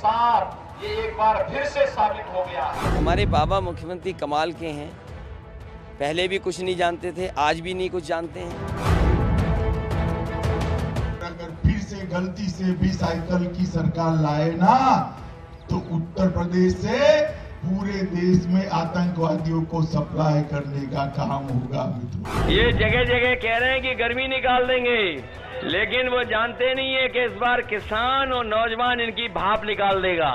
मिसाल ये एक बार फिर से साबित हो गया है। हमारे बाबा मुख्यमंत्री कमाल के हैं, पहले भी कुछ नहीं जानते थे, आज भी नहीं कुछ जानते हैं। अगर फिर से गलती से भी साइकिल की सरकार लाए ना तो उत्तर प्रदेश से पूरे देश में आतंकवादियों को सप्लाई करने का काम होगा मित्रों। ये जगह जगह कह रहे हैं कि गर्मी निकाल देंगे, लेकिन वो जानते नहीं है कि इस बार किसान और नौजवान इनकी भाप निकाल देगा।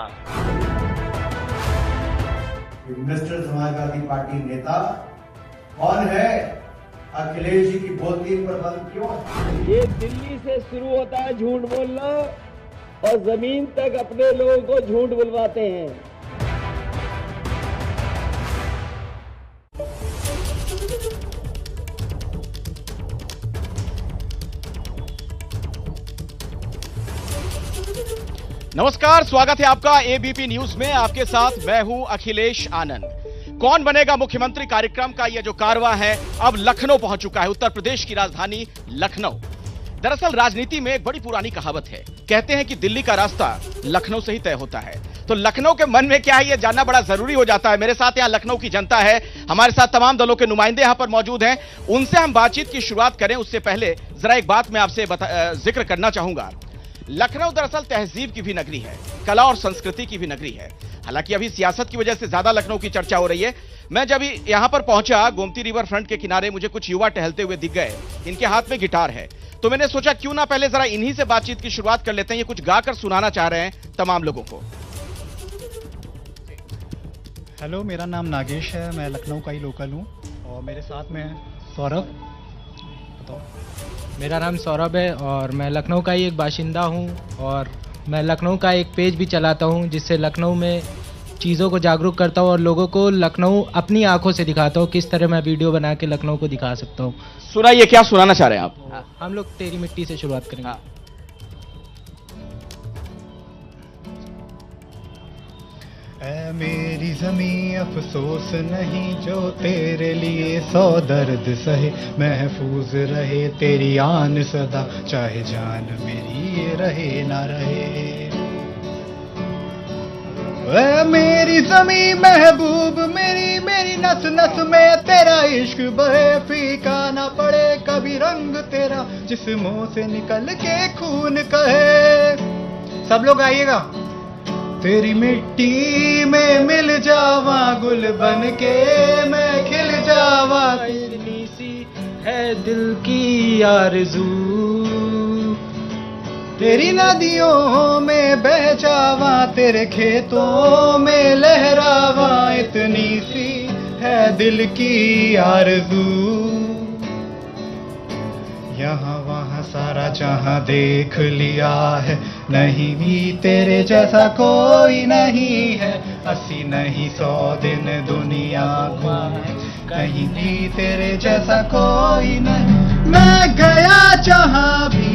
नेशनल समाजवादी पार्टी नेता कौन है? अखिलेश जी की बोलती पर बल क्यों? ये दिल्ली से शुरू होता है झूठ बोलना और जमीन तक अपने लोगों को झूठ बुलवाते हैं। नमस्कार, स्वागत है आपका एबीपी न्यूज में। आपके साथ मैं हूं अखिलेश आनंद। कौन बनेगा मुख्यमंत्री कार्यक्रम का यह जो कारवां है अब लखनऊ पहुंच चुका है, उत्तर प्रदेश की राजधानी लखनऊ। दरअसल राजनीति में एक बड़ी पुरानी कहावत है, कहते हैं कि दिल्ली का रास्ता लखनऊ से ही तय होता है। तो लखनऊ के मन में क्या है यह जानना बड़ा जरूरी हो जाता है। मेरे साथ यहां लखनऊ की जनता है, हमारे साथ तमाम दलों के नुमाइंदे यहां पर मौजूद हैं। उनसे हम बातचीत की शुरुआत करें उससे पहले जरा एक बात मैं आपसे जिक्र करना चाहूंगा। लखनऊ दरअसल तहजीब की भी नगरी है, कला और संस्कृति की भी नगरी है। हालांकि अभी सियासत की वजह से ज्यादा लखनऊ की चर्चा हो रही है। मैं जब यहां पर पहुंचा, गोमती रिवर फ्रंट के किनारे मुझे कुछ युवा टहलते हुए दिख गए। इनके हाथ में गिटार है, तो मैंने सोचा क्यों ना पहले जरा इन्हीं से बातचीत की शुरुआत कर लेते हैं। ये कुछ गाकर सुनाना चाह रहे हैं तमाम लोगों को। हेलो, मेरा नाम नागेश है, मैं लखनऊ का ही लोकल हूँ और मेरे साथ में है सौरभ। बताओ। मेरा नाम सौरभ है और मैं लखनऊ का ही एक बाशिंदा हूँ और मैं लखनऊ का एक पेज भी चलाता हूँ जिससे लखनऊ में चीज़ों को जागरूक करता हूँ और लोगों को लखनऊ अपनी आंखों से दिखाता हूँ, किस तरह मैं वीडियो बना के लखनऊ को दिखा सकता हूँ। सुनाइए, क्या सुनाना चाह रहे हैं आप? हम लोग तेरी मिट्टी से शुरुआत करेंगे। ऐ मेरी ज़मीं अफसोस नहीं जो तेरे लिए 100 दर्द सहे, महफूज रहे तेरी आन सदा, चाहे जान मेरी ये रहे ना रहे। ऐ मेरी ज़मीं महबूब मेरी, मेरी नस नस में तेरा इश्क बहे, फीका ना पड़े कभी रंग तेरा, जिस्मों से निकल के खून कहे। सब लोग आइएगा। तेरी मिट्टी में मिल जावा गुल बन के मैं खिल जावा, इतनी सी है दिल की आरज़ू, तेरी नदियों में बह जावा तेरे खेतों में लहरावा, इतनी सी है दिल की आरज़ू। यहाँ वहाँ सारा जहाँ देख लिया है, नहीं भी तेरे जैसा कोई नहीं है। 80 नहीं 100 दिन दुनिया घूमे, कहीं भी तेरे जैसा कोई नहीं। मैं गया जहाँ भी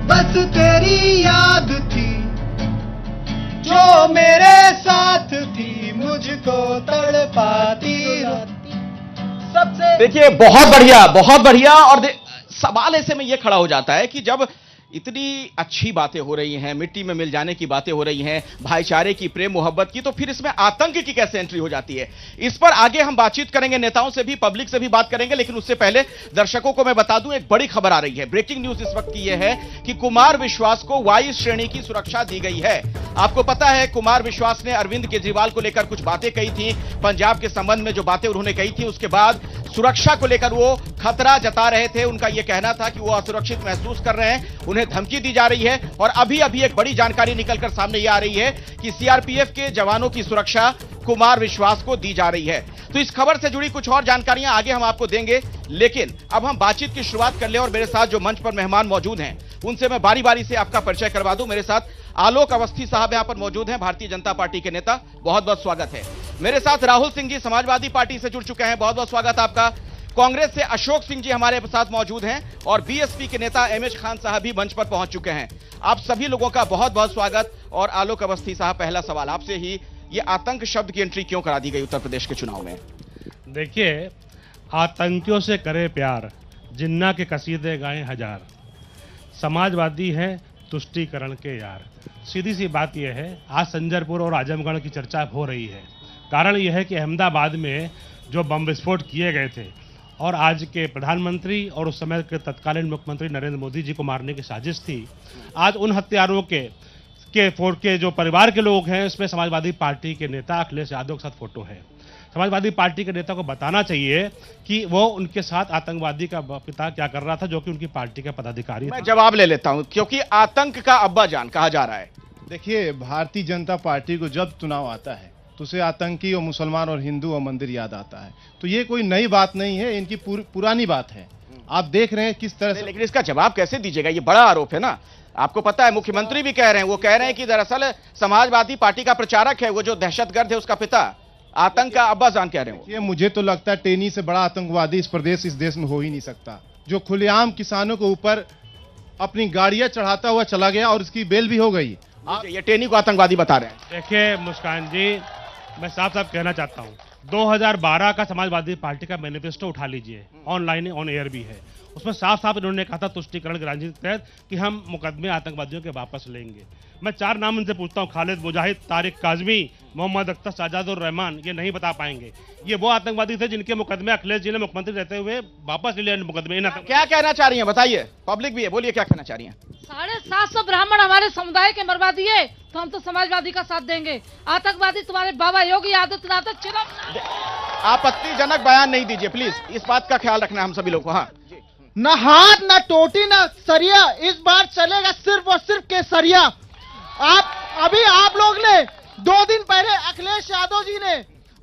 बस तेरी याद थी, जो मेरे साथ थी मुझको तड़पाती सबसे। देखिए, बहुत बढ़िया। और सवाल ऐसे में यह खड़ा हो जाता है कि जब इतनी अच्छी बातें हो रही हैं, मिट्टी में मिल जाने की बातें हो रही हैं, भाईचारे की, प्रेम मोहब्बत की, तो फिर इसमें आतंक की कैसे एंट्री हो जाती है? इस पर आगे हम बातचीत करेंगे, नेताओं से भी, पब्लिक से भी बात करेंगे। लेकिन उससे पहले दर्शकों को मैं बता दूं, एक बड़ी खबर आ रही है। ब्रेकिंग न्यूज इस वक्त की यह है कि कुमार विश्वास को वायु श्रेणी की सुरक्षा दी गई है। आपको पता है, कुमार विश्वास ने अरविंद केजरीवाल को लेकर कुछ बातें कही थी, पंजाब के संबंध में जो बातें उन्होंने कही थी, उसके बाद सुरक्षा को लेकर वो खतरा जता रहे थे। उनका यह कहना था कि वो असुरक्षित महसूस कर रहे हैं, उन्हें धमकी दी जा रही है। और अभी एक बड़ी जानकारी निकलकर सामने यह आ रही है कि सीआरपीएफ के जवानों की सुरक्षा कुमार विश्वास को दी जा रही है। तो इस खबर से जुड़ी कुछ और जानकारियां आगे हम आपको देंगे, लेकिन अब हम बातचीत की शुरुआत कर ले और मेरे साथ जो मंच पर मेहमान मौजूद हैं उनसे मैं बारी बारी से आपका परिचय करवा दूं। मेरे साथ आलोक अवस्थी साहब यहां पर मौजूद हैं, भारतीय जनता पार्टी के नेता, बहुत बहुत स्वागत है। मेरे साथ राहुल सिंह जी समाजवादी पार्टी से जुड़ चुके हैं, बहुत बहुत स्वागत आपका। कांग्रेस से अशोक सिंह जी हमारे साथ मौजूद हैं और बीएसपी के नेता एमएच खान साहब भी मंच पर पहुंच चुके हैं। आप सभी लोगों का बहुत बहुत स्वागत। और आलोक अवस्थी साहब, पहला सवाल आपसे ही, ये आतंक शब्द की एंट्री क्यों करा दी गई उत्तर प्रदेश के चुनाव में? देखिए, आतंकियों से करे प्यार, जिन्ना के कसीदे गाएं हजार। समाजवादी हैं तुष्टीकरण के यार। सीधी सी बात यह है, आज संजरपुर और आजमगढ़ की चर्चा हो रही है। कारण यह है कि अहमदाबाद में जो बम विस्फोट किए गए थे और आज के प्रधानमंत्री और उस समय के तत्कालीन मुख्यमंत्री नरेंद्र मोदी जी को मारने की साजिश थी। आज उन हत्यारों के जो परिवार के लोग हैं, उसमें समाजवादी पार्टी के नेता अखिलेश यादव के साथ फोटो है। समाजवादी पार्टी के नेता को बताना चाहिए कि वो उनके साथ आतंकवादी का पिता क्या कर रहा था, जो कि उनकी पार्टी का पदाधिकारी था। मैं जवाब ले लेता हूं, क्योंकि आतंक का अब्बाजान कहा जा रहा है। देखिए, भारतीय जनता पार्टी को जब चुनाव आता है तो उसे आतंकी और मुसलमान और हिंदू और मंदिर याद आता है। तो ये कोई नई बात नहीं है, इनकी पुरानी बात है। आप देख रहे हैं किस तरह से। लेकिन इसका जवाब कैसे दीजिएगा? ये बड़ा आरोप है ना। आपको पता है, मुख्यमंत्री भी कह रहे हैं, वो कह रहे हैं कि दरअसल समाजवादी पार्टी का प्रचारक है, वो जो दहशतगर्द है उसका पिता, आतंक का अब्बाजान कह रहे हैं। ये मुझे तो लगता है टेनी से बड़ा आतंकवादी इस देश में हो ही नहीं सकता, जो खुलेआम किसानों के ऊपर अपनी गाड़ियां चढ़ाता हुआ चला गया और उसकी बेल भी हो गई। ये टेनी को आतंकवादी बता रहे हैं। देखिए मुस्कान जी, मैं साफ साफ कहना चाहता हूं, 2012 का समाजवादी पार्टी का मैनिफेस्टो उठा लीजिए, ऑनलाइन ऑन एयर भी है। उसमें साफ साफ इन्होंने कहा था तुष्टीकरण की राजनीति के तहत कि हम मुकदमे आतंकवादियों के वापस लेंगे। मैं 4 नाम इनसे पूछता हूं, खालिद मुजाहिद, तारिक काजमी, मोहम्मद अख्तर, साजाद और रहमान, ये नहीं बता पाएंगे। ये वो आतंकवादी थे जिनके मुकदमे अखिलेश जी ने मुख्यमंत्री रहते हुए वापस ले लिए मुकदमे। क्या कहना चाह रही हैं, बताइए, पब्लिक भी है, बोलिए क्या कहना चाह रही हैं? 750 ब्राह्मण हमारे समुदाय के मरवा दिए तो हम तो समाजवादी का साथ देंगे। आतंकवादी तुम्हारे बाबा योगी आदित्यनाथ चिरम। आपत्तिजनक बयान नहीं दीजिए प्लीज, इस बात का ख्याल रखना हम सभी लोग को। हाँ, न हाथ न टोटी न सरिया, इस बार चलेगा सिर्फ और सिर्फ केसरिया। आप लोग ने 2 दिन पहले अखिलेश यादव जी ने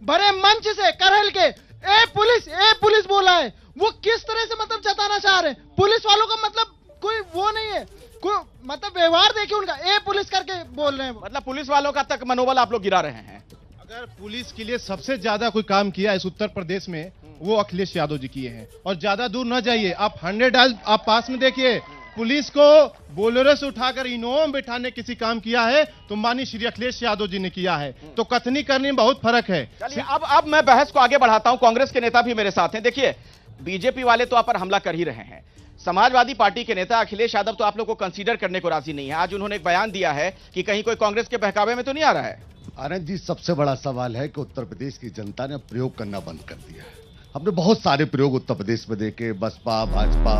बड़े मंच से करहल के ए पुलिस बोला है। वो किस तरह से मतलब जताना चाह रहे हैं? पुलिस वालों का मतलब कोई वो नहीं है, कोई मतलब व्यवहार देखिए उनका, ए पुलिस करके बोल रहे हैं। मतलब पुलिस वालों का तक मनोबल आप लोग गिरा रहे हैं। अगर पुलिस के लिए सबसे ज्यादा कोई काम किया इस उत्तर प्रदेश में, वो अखिलेश यादव जी किए हैं। और ज्यादा दूर न जाइए, आप 100 डायल आप पास में देखिए, पुलिस को बोलेरो से उठाकर इनोवा में बैठाने किसी काम किया है तो माननीय श्री अखिलेश यादव जी ने किया है। तो कथनी करने में बहुत फर्क है। चलिए अब मैं बहस को आगे बढ़ाता हूं। कांग्रेस के नेता भी मेरे साथ हैं। देखिए, बीजेपी वाले तो आप पर हमला कर ही रहे हैं। समाजवादी पार्टी के नेता अखिलेश यादव तो आप लोग को कंसीडर करने को राजी नहीं है। आज उन्होंने एक बयान दिया है कि कहीं कोई कांग्रेस के बहकावे में तो नहीं आ रहा है। आनंद जी, सबसे बड़ा सवाल है कि उत्तर प्रदेश की जनता ने प्रयोग करना बंद कर दिया है। हमने बहुत सारे प्रयोग उत्तर प्रदेश में देखे, बसपा, भाजपा,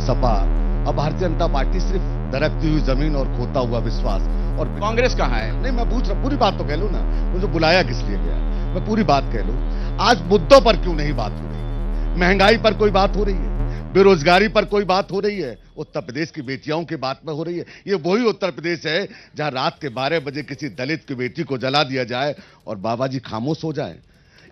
सपा। अब भारतीय जनता पार्टी सिर्फ दरकती हुई जमीन और खोता हुआ विश्वास। और कांग्रेस कहां है? नहीं, मैं पूछ रहा, पूरी बात तो कह लूं ना, मुझे बुलाया किस लिए गया, मैं पूरी बात कह लूं। आज मुद्दों पर क्यों नहीं बात हो रही? महंगाई पर कोई बात हो रही है, बेरोजगारी पर कोई बात हो रही है, उत्तर प्रदेश की बेटियों की बात में हो रही है। ये वही उत्तर प्रदेश है जहां रात के 12 बजे किसी दलित की बेटी को जला दिया जाए और बाबा जी खामोश हो जाए।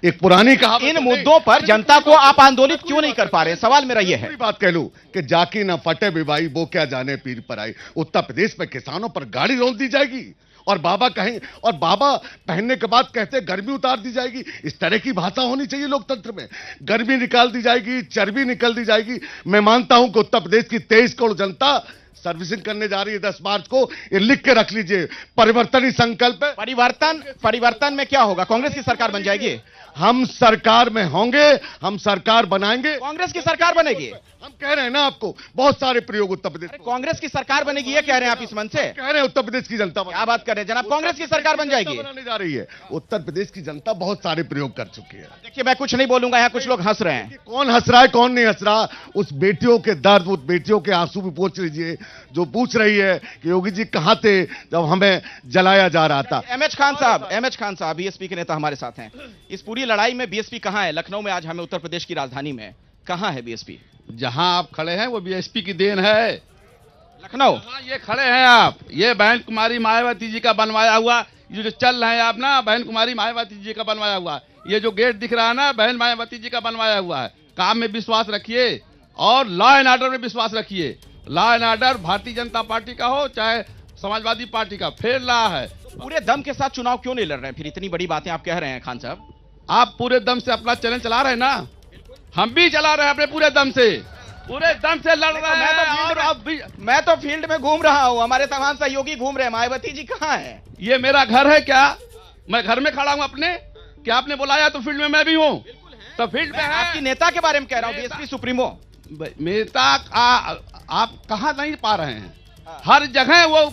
एक पुरानी कहावत। इन मुद्दों पर जनता को आप आंदोलित क्यों नहीं कर पा रहे? सवाल मेरा यह है। बात कह लूं कि जाकी ना फटे बिबाई, वो क्या जाने पीर पर आई। उत्तर प्रदेश में किसानों पर गाड़ी रोक दी जाएगी और बाबा कहें, और बाबा पहनने के बाद कहते गर्मी उतार दी जाएगी। इस तरह की भाषा होनी चाहिए लोकतंत्र में। गर्मी निकाल दी जाएगी, चर्बी निकल दी जाएगी। मैं मानता हूं कि उत्तर प्रदेश की 23 करोड़ जनता सर्विसिंग करने जा रही है 10 मार्च को। ये लिख के रख लीजिए, परिवर्तन ही संकल्प है। परिवर्तन में क्या होगा? कांग्रेस की सरकार बन जाएगी। हम सरकार में होंगे, हम सरकार बनाएंगे। कांग्रेस की सरकार बनेगी। हम कह रहे हैं ना आपको, बहुत सारे प्रयोग उत्तर प्रदेश। कांग्रेस की सरकार बनेगी ये कह रहे हैं आप इस मन से? कह रहे हैं उत्तर प्रदेश की जनता। क्या बात कर रहे हैं जनाब? कांग्रेस की सरकार बन जाएगी, बनाने जा रही है। उत्तर प्रदेश की जनता बहुत सारे प्रयोग कर चुकी है। देखिए, मैं कुछ नहीं बोलूंगा, यहाँ कुछ लोग हंस रहे हैं। कौन हंस रहा है, कौन नहीं हंस रहा? उस बेटियों के दर्द, उस बेटियों के आंसू भी पूछ लीजिए जो पूछ रही है कि योगी जी कहां थे जब हमें जलाया जा रहा था। एमएच खान साहब बीएसपी के नेता हमारे साथ हैं। इस पूरी लड़ाई में बीएसपी कहां है? लखनऊ में आज हमें उत्तर प्रदेश की राजधानी में कहां है बीएसपी? जहां आप खड़े हैं वो बीएसपी की देन है। लखनऊ ये खड़े हैं आप, ये बहन कुमारी मायावती जी का बनवाया हुआ, ये जो चल रहे हैं आप ना, बहन कुमारी मायावती जी का बनवाया हुआ। ये जो गेट दिख रहा है ना, बहन मायावती जी का बनवाया हुआ है। काम में विश्वास रखिए और लॉ एंड ऑर्डर में विश्वास रखिए। Law and order Bharatiya Janata party का हो चाहे समाजवादी पार्टी का, फेर रहा है। पूरे दम के साथ चुनाव क्यों नहीं लड़ रहे हैं? फिर इतनी बड़ी बातें आप कह रहे हैं खान साहब। आप पूरे दम से अपना चैनल चला रहे हैं ना, हम भी चला रहे हैं अपने पूरे दम से लड़ रहे हैं। मैं तो फील्ड में घूम रहा हूं, हमारे तमाम सहयोगी घूम रहे हैं। मायावती जी कहां है? ये मेरा घर है क्या? मैं घर में खड़ा हूं अपने। क्या आपने बुलाया तो फील्ड में मैं भी हूं, तो फील्ड में है। आपकी नेता के बारे में कह रहा हूं, बीएसपी सुप्रीमो नेता। आप कहां नहीं पा रहे हैं? हर जगह वो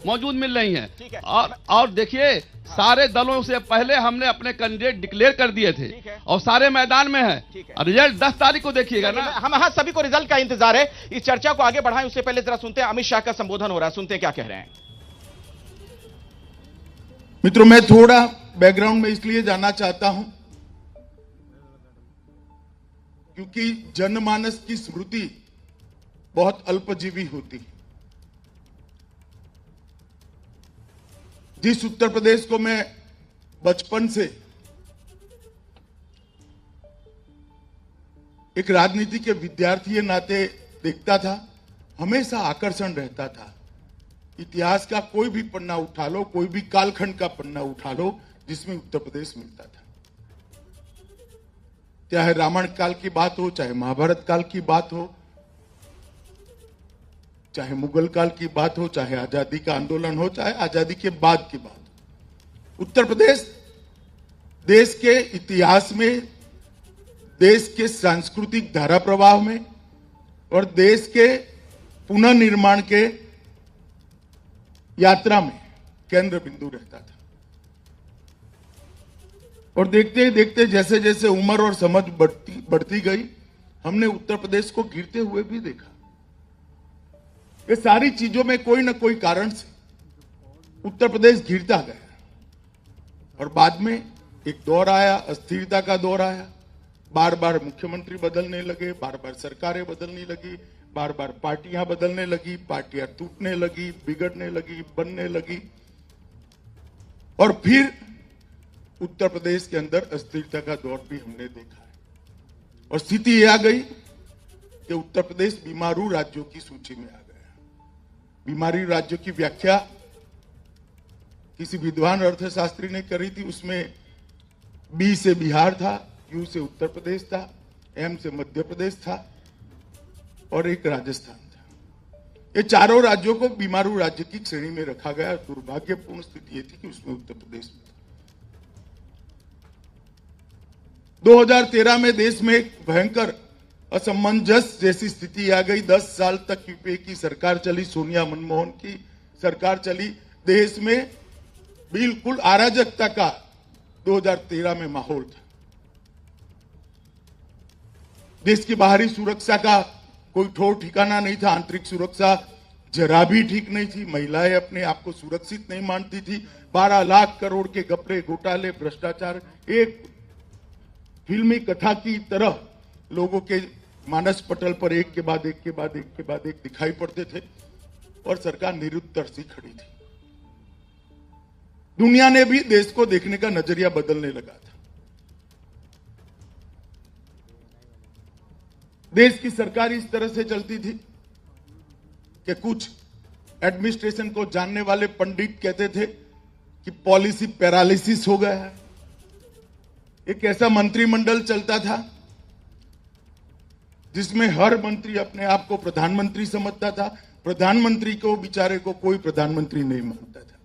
मौजूद मिल रही हैं। और देखिए, सारे दलों से पहले हमने अपने कैंडिडेट डिक्लेयर कर दिए थे और सारे मैदान में हैं। और रिजल्ट 10 तारीख को देखिएगा ना। हम सभी को रिजल्ट का इंतजार है। इस चर्चा को आगे बढ़ाएं उससे पहले जरा सुनते हैं अमित शाह का संबोधन हो रहा है, सुनते हैं क्या कह रहे हैं। मित्रों, मैं थोड़ा बैकग्राउंड में इसलिए जाना चाहता हूं क्योंकि जनमानस की स्मृति बहुत अल्पजीवी होती है। जिस उत्तर प्रदेश को मैं बचपन से एक राजनीति के विद्यार्थी के नाते देखता था, हमेशा आकर्षण रहता था। इतिहास का कोई भी पन्ना उठा लो, कोई भी कालखंड का पन्ना उठा लो, जिसमें उत्तर प्रदेश मिलता था। चाहे रामायण काल की बात हो, चाहे महाभारत काल की बात हो, चाहे मुगल काल की बात हो, चाहे आजादी का आंदोलन हो, चाहे आजादी के बाद की बात हो, उत्तर प्रदेश देश के इतिहास में, देश के सांस्कृतिक धारा प्रवाह में और देश के पुनर्निर्माण के यात्रा में केंद्र बिंदु रहता था। और देखते ही देखते जैसे जैसे उम्र और समझ बढ़ती गई, हमने उत्तर प्रदेश को गिरते हुए भी देखा। ये सारी चीजों में कोई ना कोई कारण से उत्तर प्रदेश गिरता गया और बाद में एक दौर आया, अस्थिरता का दौर आया। बार बार मुख्यमंत्री बदलने लगे, बार बार सरकारें बदलने लगी, बार बार पार्टियां बदलने लगी, पार्टियां टूटने लगी, बिगड़ने लगी, बनने लगी और फिर उत्तर प्रदेश के अंदर अस्थिरता का दौर भी हमने देखा है। और स्थिति यह आ गई कि उत्तर प्रदेश बीमारू राज्यों की सूची में आ गया। बीमारी राज्यों की व्याख्या किसी विद्वान अर्थशास्त्री ने करी थी। उसमें बी से बिहार था, यू से उत्तर प्रदेश था, एम से मध्य प्रदेश था और एक राजस्थान था। ये चारों राज्यों को बीमारू राज्य की श्रेणी में रखा गया। दुर्भाग्यपूर्ण स्थिति ये थी कि उसमें उत्तर प्रदेश में 2013 में देश में एक भयंकर असमंजस जैसी स्थिति आ गई। 10 साल तक यूपीए की सरकार चली, सोनिया मनमोहन की सरकार चली। देश में बिल्कुल अराजकता का 2013 में माहौल था। देश की बाहरी सुरक्षा का कोई ठोर ठिकाना नहीं था, आंतरिक सुरक्षा जरा भी ठीक नहीं थी। महिलाएं अपने आप को सुरक्षित नहीं मानती थी। 12 लाख करोड़ के घपले, घोटाले, भ्रष्टाचार एक फिल्मी कथा की तरह लोगों के मानस पटल पर एक के बाद एक के बाद एक के बाद एक दिखाई पड़ते थे और सरकार निरुत्तर सी खड़ी थी। दुनिया ने भी देश को देखने का नजरिया बदलने लगा था। देश की सरकार इस तरह से चलती थी कि कुछ एडमिनिस्ट्रेशन को जानने वाले पंडित कहते थे कि पॉलिसी पैरालिसिस हो गया है। एक ऐसा मंत्रिमंडल चलता था जिसमें हर मंत्री अपने आप को प्रधानमंत्री समझता था। प्रधानमंत्री को बेचारे को कोई प्रधानमंत्री नहीं मानता था।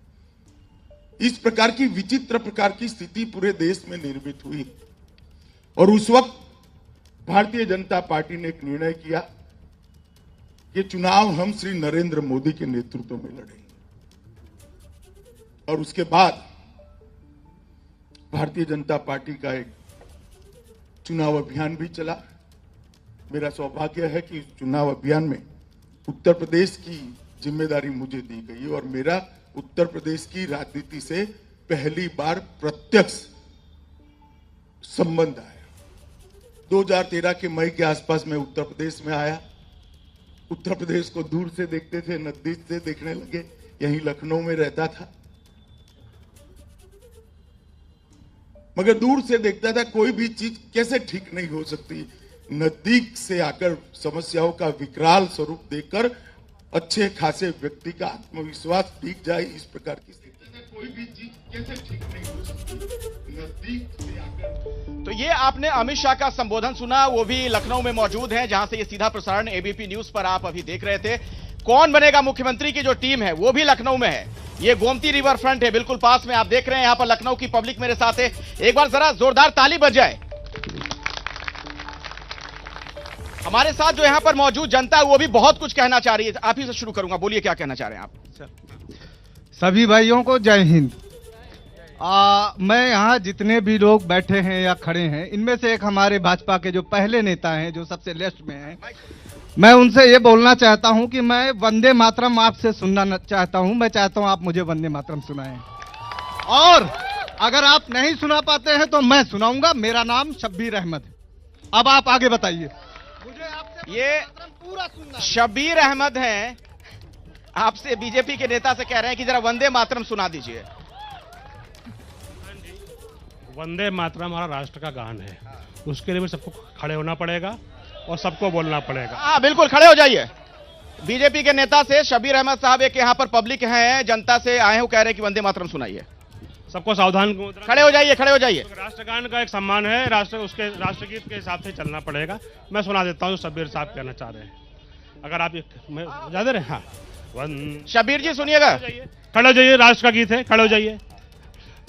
इस प्रकार की विचित्र प्रकार की स्थिति पूरे देश में निर्मित हुई और उस वक्त भारतीय जनता पार्टी ने एक निर्णय किया कि चुनाव हम श्री नरेंद्र मोदी के नेतृत्व में लड़ेंगे। और उसके बाद भारतीय जनता पार्टी का एक चुनाव अभियान भी चला। मेरा सौभाग्य है कि इस चुनाव अभियान में उत्तर प्रदेश की जिम्मेदारी मुझे दी गई और मेरा उत्तर प्रदेश की राजनीति से पहली बार प्रत्यक्ष संबंध आया। 2013 के मई के आसपास मैं उत्तर प्रदेश में आया। उत्तर प्रदेश को दूर से देखते थे, नजदीक से देखने लगे। यहीं लखनऊ में रहता था, मगर दूर से देखता था कोई भी चीज कैसे ठीक नहीं हो सकती। नजदीक से आकर समस्याओं का विकराल स्वरूप देखकर अच्छे खासे व्यक्ति का आत्मविश्वास दिख जाए, इस प्रकार की स्थिति में कोई भी चीज कैसे ठीक नहीं हो सकती। नजदीक से आकर। तो ये आपने अमित शाह का संबोधन सुना, वो भी लखनऊ में मौजूद हैं, जहां से ये सीधा प्रसारण एबीपी न्यूज पर आप अभी देख रहे थे। कौन बनेगा मुख्यमंत्री की जो टीम है वो भी लखनऊ में है। ये गोमती रिवर फ्रंट है, बिल्कुल पास में आप देख रहे हैं। यहां पर लखनऊ की पब्लिक मेरे साथ है। एक बार जरा जोरदार ताली बज जाए। हमारे साथ जो यहाँ पर मौजूद जनता है वो भी बहुत कुछ कहना चाह रही है। आप ही से शुरू करूंगा, बोलिए क्या कहना चाह रहे हैं आप? सभी भाइयों को जय हिंद। मैं यहाँ जितने भी लोग बैठे हैं या खड़े हैं, इनमें से एक हमारे भाजपा के जो पहले नेता हैं, जो सबसे लेफ्ट में हैं, मैं उनसे ये बोलना चाहता हूँ कि मैं वंदे मातरम आपसे सुनना चाहता हूँ। मैं चाहता हूँ आप मुझे वंदे मातरम सुनाएं, और अगर आप नहीं सुना पाते हैं तो मैं सुनाऊंगा। मेरा नाम शब्बीर अहमद है। अब आप आगे बताइए। ये शब्बीर अहमद हैं, आपसे बीजेपी के नेता से कह रहे हैं कि जरा वंदे मातरम सुना दीजिए। वंदे मातरम हमारा राष्ट्र का गान है, उसके लिए भी सबको खड़े होना पड़ेगा और सबको बोलना पड़ेगा। हाँ बिल्कुल, खड़े हो जाइए। बीजेपी के नेता से शब्बीर अहमद साहब एक यहाँ पर पब्लिक हैं, जनता से आए हैं, वो कह रहे हैं कि वंदे मातरम सुनाइए। सबको सावधान, खड़े हो जाइए, खड़े हो जाइए। राष्ट्रगान का एक सम्मान है, उसके राष्ट्रगीत के हिसाब से चलना पड़ेगा। मैं सुना देता हूँ शब्बीर साहब कहना चाह रहे हैं, अगर आप ज्यादा रहे। हाँ शब्बीर जी सुनिएगा। खड़े हो जाइए, राष्ट्र का गीत है, खड़े हो जाइए।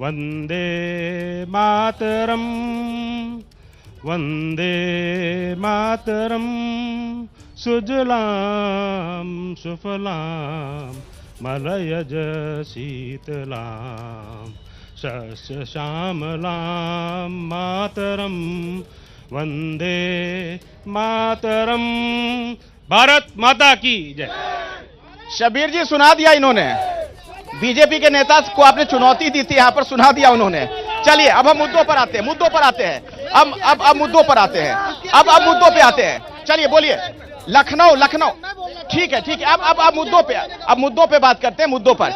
वंदे मातरम, वंदे मातरम, सुजलाम सुफलाम मलयज शीतलाम शस्य श्यामलाम मातरम, वंदे मातरम, भारत माता की जय। शब्बीर जी सुना दिया इन्होंने, बीजेपी के नेता को आपने चुनौती दी थी, यहां पर सुना दिया उन्होंने। चलिए अब हम मुद्दों पर आते हैं, मुद्दों पर आते हैं। अब मुद्दों पर आते हैं, अब मुद्दों पे आते हैं। चलिए बोलिए। लखनऊ, लखनऊ, ठीक है, ठीक है। अब मुद्दों पे बात करते हैं, मुद्दों पर।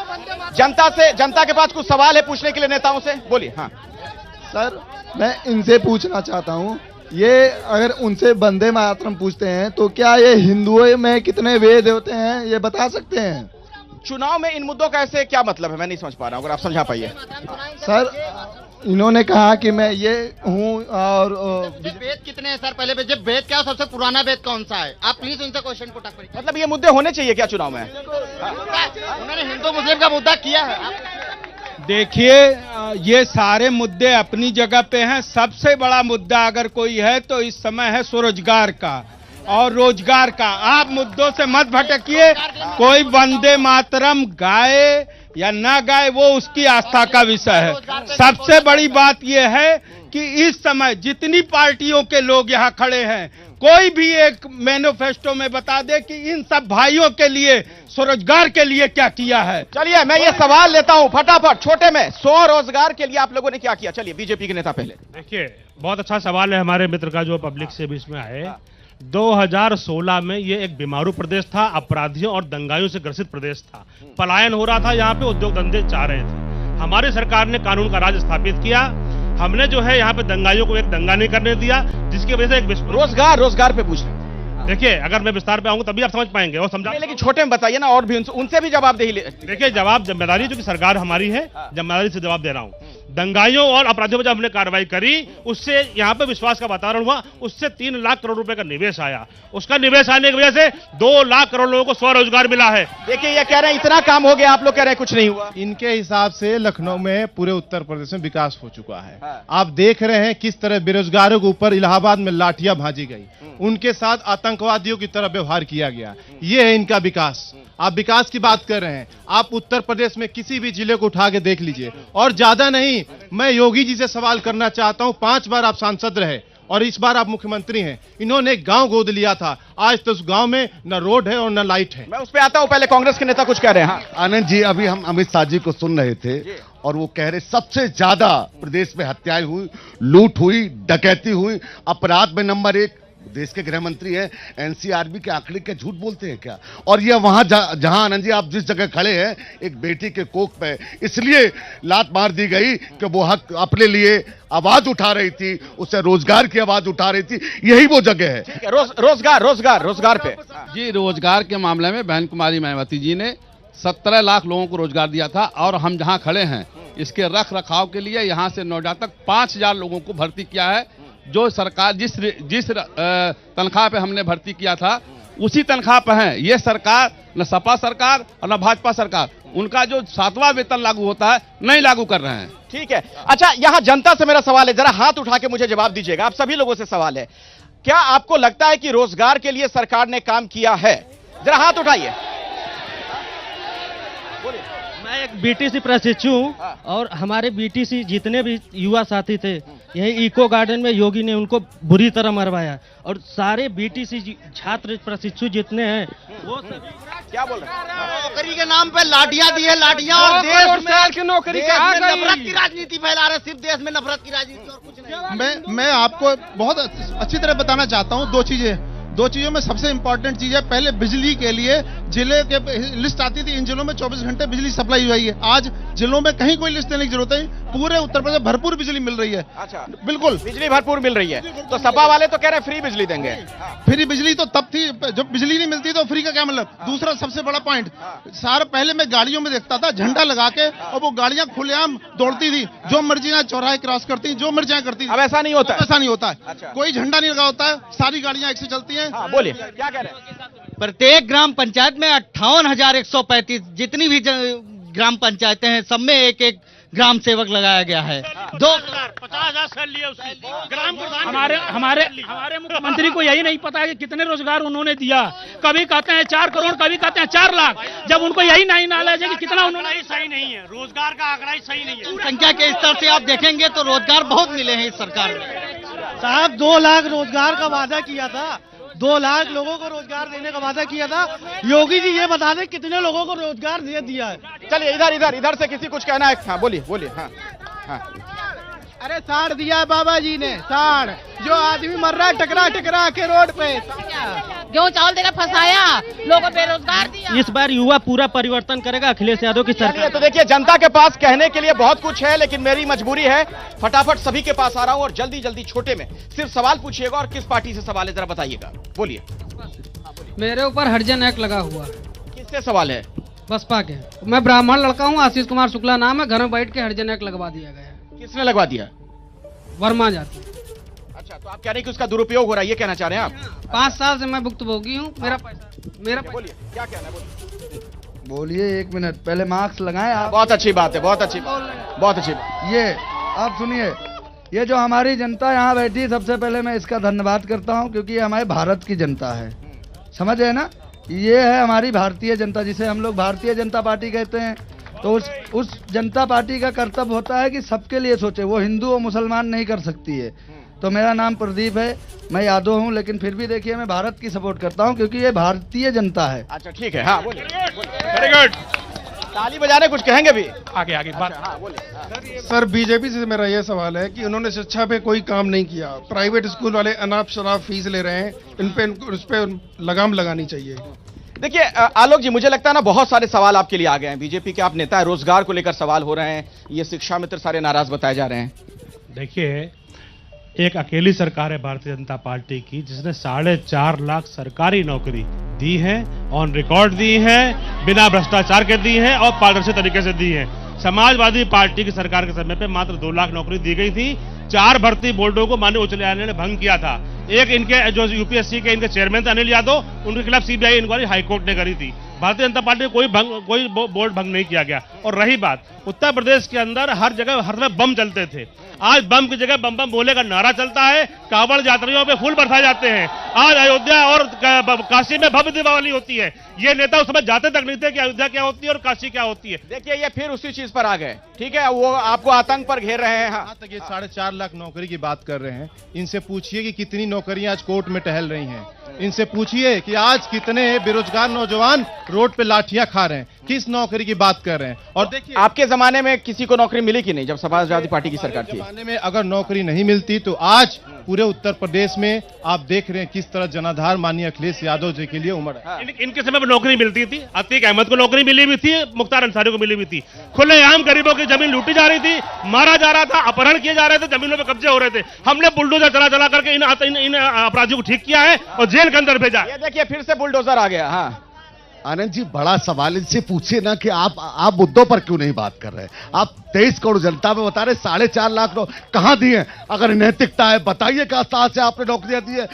जनता के पास कुछ सवाल है पूछने के लिए नेताओं से, बोलिए। हाँ सर, मैं इनसे पूछना चाहता हूं, ये अगर उनसे वंदे मातरम पूछते हैं तो क्या ये हिंदुओं में कितने वेद होते हैं, ये बता सकते हैं? चुनाव में इन मुद्दों का ऐसे क्या मतलब है, मैं नहीं समझ पा रहा हूं, अगर आप समझा पाइए। सर, इन्होंने कहा कि मैं ये हूँ, और वेद कितने हैं सर? पहले वेद क्या, सबसे पुराना वेद कौन सा है? आप प्लीज उनसे क्वेश्चन पुट करिए। मतलब ये मुद्दे होने चाहिए क्या चुनाव में? उन्होंने हिंदू मुस्लिम का मुद्दा किया है। देखिए, ये सारे मुद्दे अपनी जगह पे हैं। सबसे बड़ा मुद्दा अगर कोई है तो इस समय है स्वरोजगार का और रोजगार का। आप मुद्दों से मत भटकिए। कोई वंदे मातरम गाए या ना गाए वो उसकी आस्था का विषय है। सबसे बड़ी बात यह है कि इस समय जितनी पार्टियों के लोग यहाँ खड़े हैं, कोई भी एक मैनिफेस्टो में बता दे कि इन सब भाइयों के लिए स्वरोजगार के लिए क्या किया है। चलिए मैं ये सवाल लेता हूं फटाफट, छोटे में। स्वरोजगार के लिए आप लोगों ने क्या किया? चलिए बीजेपी के नेता पहले। देखिए, बहुत अच्छा सवाल है हमारे मित्र का जो पब्लिक से बीच में आए। 2016 में ये एक बीमारू प्रदेश था, अपराधियों और दंगाइयों से ग्रसित प्रदेश था। पलायन हो रहा था, यहाँ पे उद्योग धंधे चाह रहे थे। हमारी सरकार ने कानून का राज स्थापित किया। हमने जो है यहाँ पे दंगाइयों को एक दंगा नहीं करने दिया, जिसकी वजह से एक रोजगार पे पूछ रहे। देखिए, अगर मैं विस्तार पे आऊंगा तभी आप समझ पाएंगे और समझा। लेकिन छोटे में बताइए ना, और भी उनसे भी जवाबदेही। देखिए, जिम्मेदारी जो कि सरकार हमारी है, जिम्मेदारी से जवाब दे रहा हूं। दंगाइयों और अपराधियों पर जब हमने कार्रवाई करी, उससे यहाँ पे विश्वास का वातावरण हुआ। उससे 3 लाख करोड़ रुपए का निवेश आया। उसका निवेश आने की वजह से 2 लाख करोड़ लोगों को स्वरोजगार मिला है। देखिए, ये कह रहे हैं इतना काम हो गया, आप लोग कह रहे हैं कुछ नहीं हुआ। इनके हिसाब से लखनऊ में पूरे उत्तर प्रदेश में विकास हो चुका है। आप देख रहे हैं किस तरह बेरोजगारों के ऊपर इलाहाबाद में लाठियां भाजी गई, उनके साथ आतंकवादियों की तरह व्यवहार किया गया। ये है इनका विकास। आप विकास की बात कर रहे हैं, आप उत्तर प्रदेश में किसी भी जिले को उठा के देख लीजिए। और ज्यादा नहीं, मैं योगी जी से सवाल करना चाहता हूं। 5 बार आप सांसद रहे और इस बार आप मुख्यमंत्री हैं। इन्होंने एक गांव गोद लिया था, आज तो उस गांव में न रोड है और न लाइट है। मैं उस पर आता हूं, पहले कांग्रेस के नेता कुछ कह रहे हैं। आनंद जी, अभी हम अमित शाह जी को सुन रहे थे और वो कह रहे सबसे ज्यादा प्रदेश में हत्याएं हुई, लूट हुई, डकैती हुई, अपराध में नंबर 1 देश के गृह मंत्री हैं। एनसीआरबी के आंकड़े क्या झूठ बोलते हैं क्या? और ये वहां जहां आनंद जी आप जिस जगह खड़े हैं, एक बेटी के कोख पे इसलिए लात मार दी गई कि वो हक अपने लिए आवाज उठा रही थी, उससे रोजगार की आवाज उठा रही थी। यही वो जगह है। रोजगार पे जी, रोजगार के मामले में बहन कुमारी मायावती जी ने 17 लाख लोगों को रोजगार दिया था। और हम जहां खड़े हैं, इसके रख रखाव के लिए यहां से नोएडा तक 5000 लोगों को भर्ती किया है। जो सरकार जिस तनख्वाह पे हमने भर्ती किया था, उसी तनख्वाह पे है ये सरकार। न सपा सरकार और न भाजपा सरकार, उनका जो 7वां वेतन लागू होता है, नहीं लागू कर रहे हैं। ठीक है। अच्छा, यहां जनता से मेरा सवाल है, जरा हाथ उठा के मुझे जवाब दीजिएगा। आप सभी लोगों से सवाल है, क्या आपको लगता है कि रोजगार के लिए सरकार ने काम किया है? जरा हाथ उठाइए। मैं एक बीटीसी प्रशिक्षु हूँ और हमारे बीटीसी जितने भी युवा साथी थे यही इको गार्डन में योगी ने उनको बुरी तरह मरवाया और सारे बीटीसी छात्र प्रशिक्षु जितने हैं वो सब क्या बोल रहे हैं? नौकरी के नाम पे लाठियां दी है, लाठियां, और देश में नौकरी नफरत की राजनीति फैला रहे, सिर्फ देश में नफरत की राजनीति और कुछ नहीं। मैं आपको बहुत अच्छी तरह बताना चाहता हूँ दो चीजों में सबसे इंपॉर्टेंट चीज है, पहले बिजली के लिए जिले के लिस्ट आती थी, इन जिलों में 24 घंटे बिजली सप्लाई हुई है। आज जिलों में कहीं कोई लिस्ट देने की जरूरत नहीं, पूरे उत्तर प्रदेश भरपूर बिजली मिल रही है। अच्छा, बिल्कुल बिजली भरपूर मिल रही है। तो सपा वाले तो कह रहे हैं फ्री बिजली देंगे। फ्री बिजली तो तब थी जब बिजली नहीं मिलती, तो फ्री का क्या मतलब। दूसरा सबसे बड़ा पॉइंट, सारा पहले मैं गाड़ियों में देखता था झंडा लगा के और वो गाड़ियां खुलेआम दौड़ती थी, जो मर्जी ना चौराहे क्रॉस करती, जो मर्जियां करती। अब ऐसा नहीं होता है। ऐसा नहीं होता है, कोई झंडा नहीं लगा होता है, सारी गाड़ियां एक से चलती हैं। बोलिए क्या कह रहे हैं? प्रत्येक ग्राम पंचायत में 58,135 जितनी भी ग्राम पंचायतें हैं सब में एक एक ग्राम सेवक लगाया गया है। 50,000 सैलरी लिए उसकी ग्राम प्रधान। हमारे मुख्यमंत्री को यही नहीं पता है कि कितने रोजगार उन्होंने दिया। कभी कहते हैं 4 करोड़, कभी कहते हैं 4 लाख। जब उनको यही नहीं नॉलेज है कि कितना उन्होंने, सही नहीं है, रोजगार का आंकड़ा ही सही नहीं है। संख्या के स्तर से आप देखेंगे तो रोजगार बहुत मिले हैं इस सरकार में। साहब 2 लाख रोजगार का वादा किया था, 2 लाख लोगों को रोजगार देने का वादा किया था। योगी जी ये बता दें कितने लोगों को रोजगार दे दिया है। चलिए इधर से किसी कुछ कहना है? हाँ बोलिए। हाँ अरे 60 दिया है बाबा जी ने, 60 जो आदमी मर रहा है टकरा के रोड पे। गेहूं चावल देकर फंसाया, लोगों को बेरोजगार दिया। इस बार युवा पूरा परिवर्तन करेगा अखिलेश यादव की सरकार। तो देखिए जनता के पास कहने के लिए बहुत कुछ है, लेकिन मेरी मजबूरी है फटाफट सभी के पास आ रहा हूं और जल्दी छोटे में सिर्फ सवाल पूछिएगा और किस पार्टी से सवाल है जरा बताइएगा। बोलिए। मेरे ऊपर हरिजन एक्ट लगा हुआ। किससे सवाल है? बसपा के। मैं ब्राह्मण लड़का हूँ, आशीष कुमार शुक्ला नाम है, घर में बैठ के हरिजन एक्ट लगवा दिया गया। किसने लगवा दिया? वर्मा जाति। अच्छा, तो आप कह रहे हैं कि उसका दुरुपयोग हो रहा है, ये कहना चाह रहे हैं आप? 5 साल से मैं भुक्तभोगी हूँ। मेरा बोलिए क्या कहना है? बोलिए 1 मिनट पहले मार्क्स लगाएं आप। बहुत अच्छी बात है, बहुत अच्छी बात। ये आप सुनिए, ये जो हमारी जनता यहाँ बैठी है, सबसे पहले मैं इसका धन्यवाद करता हूँ क्योंकि ये हमारे भारत की जनता है, समझ रहे ना। ये है हमारी भारतीय जनता, जिसे हम लोग भारतीय जनता पार्टी कहते हैं। तो उस जनता पार्टी का कर्तव्य होता है कि सबके लिए सोचे, वो हिंदू और मुसलमान नहीं कर सकती है। तो मेरा नाम प्रदीप है, मैं यादव हूँ, लेकिन फिर भी देखिए मैं भारत की सपोर्ट करता हूँ क्योंकि ये भारतीय जनता है। अच्छा ठीक है, हाँ बोलिए। वेरी गुड, ताली बजाने कुछ कहेंगे भी आगे बात। हाँ बोलिए। सर बीजेपी से मेरा यह सवाल है कि उन्होंने शिक्षा पे कोई काम नहीं किया, प्राइवेट स्कूल वाले अनाप शनाप फीस ले रहे हैं, उस पे लगाम लगानी चाहिए। देखिए आलोक जी, मुझे लगता है ना बहुत सारे सवाल आपके लिए आ गए हैं। बीजेपी के आप नेता है, रोजगार को लेकर सवाल हो रहे हैं, ये शिक्षा मित्र सारे नाराज बताए जा रहे हैं। देखिए एक अकेली सरकार है भारतीय जनता पार्टी की जिसने 4.5 लाख सरकारी नौकरी दी है, ऑन रिकॉर्ड दी है, बिना भ्रष्टाचार के दी है और पारदर्शी तरीके से दी है। समाजवादी पार्टी की सरकार के समय पे मात्र 2 लाख नौकरी दी गई थी। 4 भर्ती बोर्डों को माननीय उच्च न्यायालय ने भंग किया था। एक इनके जो यूपीएससी के इनके चेयरमैन थे अनिल यादव, उनके खिलाफ सीबीआई इंक्वायरी हाईकोर्ट ने करी थी। भारतीय जनता पार्टी कोई बोर्ड भंग नहीं किया गया। और रही बात उत्तर प्रदेश के अंदर हर जगह हर समय बम चलते थे, आज बम की जगह बम बम बोले का नारा चलता है, कांवड़ यात्रियों पे फूल बरसाए जाते हैं। आज अयोध्या और काशी में भव्य दीपावली होती है। ये नेता उस समय जाते तक नहीं थे कि अयोध्या क्या होती है और काशी क्या होती है। देखिए ये फिर उसी चीज पर आ गए, ठीक है, वो आपको आतंक पर घेर रहे हैं। हाँ तक ये 4.5 लाख नौकरी की बात कर रहे हैं, इनसे पूछिए कि कितनी नौकरियां आज कोर्ट में टहल रही हैं। इनसे पूछिए कि आज कितने बेरोजगार नौजवान रोड पे लाठियां खा रहे हैं, किस नौकरी की बात कर रहे हैं। और देखिए आपके जमाने में किसी को नौकरी मिली कि नहीं जब समाजवादी पार्टी की सरकार थी? जमाने में अगर नौकरी नहीं मिलती तो आज पूरे उत्तर प्रदेश में आप देख रहे हैं किस तरह जनाधार माननीय अखिलेश यादव जी के लिए उमड़ है। इनके समय में नौकरी मिलती थी, अतीक अहमद को नौकरी मिली भी थी, मुख्तार अंसारी को मिली भी थी। खुलेआम गरीबों की जमीन लूटी जा रही थी, मारा जा रहा था, अपहरण किए जा रहे थे, जमीनों पे कब्जे हो रहे थे। हमने बुलडोजर चला करके इन अपराधियों को ठीक किया है और जेल के अंदर भेजा। ये देखिए फिर से बुलडोजर आ गया। हाँ आनंद जी, बड़ा सवाल इनसे पूछिए ना कि आप मुद्दों पर क्यों नहीं बात कर रहे। आप 23 करोड़ जनता में बता रहे 4.5 लाख कहां दिए? अगर नैतिकता है बताइए कहां साल से आपने नौकरियां दी है?